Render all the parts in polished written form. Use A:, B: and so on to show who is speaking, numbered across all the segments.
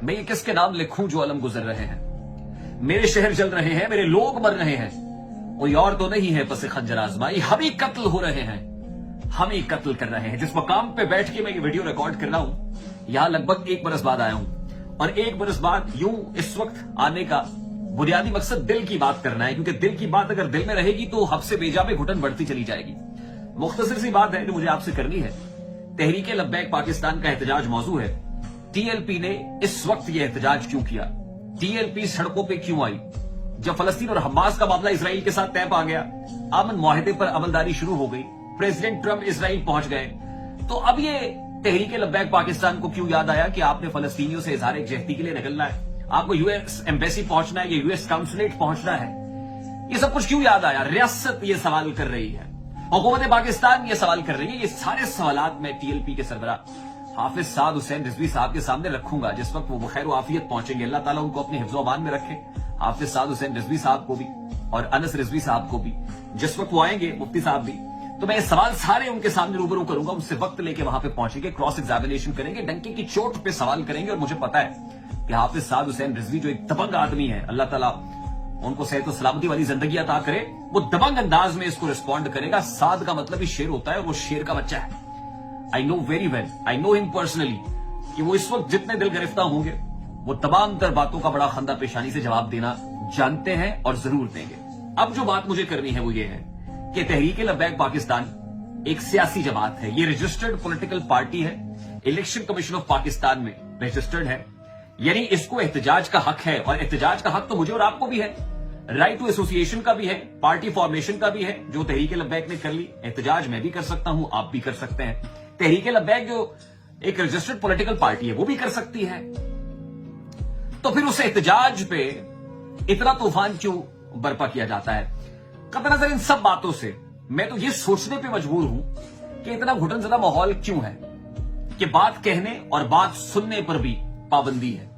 A: मैं ये किसके नाम लिखूं जो अलम गुजर रहे हैं। मेरे शहर जल रहे हैं, मेरे लोग मर रहे हैं, कोई और तो नहीं है पसे खंजर आजमाई, हम ही कत्ल हो रहे हैं, हम ही कत्ल कर रहे हैं। जिस मकाम पे बैठ के मैं ये वीडियो रिकॉर्ड कर रहा हूं, यहां लगभग 1 बरस बाद आया हूं, और 1 बरस बाद यूं इस वक्त आने का बुनियादी मकसद दिल की बात करना है, क्योंकि दिल की बात अगर दिल में रहेगी तो हद से बेजा में घुटन बढ़ती चली जाएगी। मुख्तसर सी बात है जो मुझे आपसे करनी है। तहरीके लब्बैक पाकिस्तान का एहतजाज मौजू है। टीएलपी ने इस वक्त यह एहतजाज क्यों किया, टीएलपी सड़कों पे क्यों आई? जब फलस्तीन और हमास का मामला इसराइल के साथ तय पा गया, अमन मुआहिदे पर अमलदारी शुरू हो गई, प्रेसिडेंट ट्रंप इसराइल पहुंच गए, तो अब ये तहरीके लब्बैक पाकिस्तान को क्यों याद आया कि आपने फलस्तीनियों से इजहार यकजहती के लिए निकलना है, आपको यूएस एम्बेसी पहुंचना है, या यूएस काउंसुलेट पहुंचना है? ये सब कुछ क्यों याद आया? रियासत ये सवाल कर रही है, हुकूमत पाकिस्तान ये सवाल कर रही है। ये सारे सवालात मैं टीएलपी के सरबराह हाफिज साद हुसैन रिजवी साहब के सामने रखूंगा जिस वक्त वो बखैर आफियत पहुंचेंगे। अल्लाह ताला उनको अपने हिफ्ज़ो अमान में रखे, हाफिज साद हुसैन रिजवी साहब को भी और अनस रिजवी साहब को भी, जिस वक्त वो आएंगे, मुफ्ती साहब भी। तो मैं ये सवाल सारे उनके सामने रूबरू करूंगा, उनसे वक्त लेके वहां पे पहुंचेंगे, क्रॉस एग्जामिनेशन करेंगे, डंके की चोट पे सवाल करेंगे। और मुझे पता है कि हाफिज साद हुसैन रिजवी जो एक दबंग आदमी है, अल्लाह ताला उनको सेहत और सलामती वाली जिंदगी अता करे, वो दबंग अंदाज में इसको रिस्पॉन्ड करेगा। साद का मतलब ही शेर होता है और वो शेर का बच्चा है। I know very well, I know him personally, कि वो इस वक्त जितने दिल गिरफ्तार होंगे वो तमाम तर बातों का बड़ा खंदा पेशानी से जवाब देना जानते हैं और जरूर देंगे। अब जो बात मुझे करनी है वो ये है कि तहरीके लब्बैक पाकिस्तान एक सियासी जमात है, ये रजिस्टर्ड पॉलिटिकल पार्टी है, इलेक्शन कमीशन ऑफ पाकिस्तान में रजिस्टर्ड है, यानी इसको एहतजाज का हक है। और एहतजाज का हक तो मुझे और आपको भी है, राइट टू एसोसिएशन का भी है, पार्टी फॉर्मेशन का भी है। जो तहरीके लब्बैक ने कर ली, एहतजाज मैं भी कर सकता हूं, आप भी कर सकते हैं। तहरीके लब्बैक जो एक रजिस्टर्ड पॉलिटिकल पार्टी है वो भी कर सकती है। तो फिर उस एहतजाज पे इतना तूफान क्यों बर्पा किया जाता है? कतई नजर इन सब बातों से मैं तो ये सोचने पे मजबूर हूं कि इतना घुटनज़दा माहौल क्यों है कि बात कहने और बात सुनने पर भी पाबंदी है।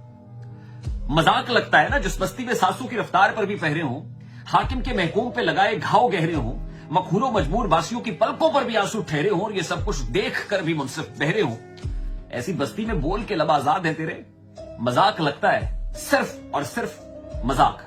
A: मजाक लगता है ना, जिस बस्ती में सासू की रफ्तार पर भी पहरे हों, हाकिम के महकूम पे लगाए घाव गहरे हों, मखहूरो मजबूर बासियों की पलकों पर भी आंसू ठहरे हों, और ये सब कुछ देख कर भी मुनसिफ बहरे हों, ऐसी बस्ती में बोल के लब आजाद है तेरे। मजाक लगता है, सिर्फ और सिर्फ मजाक।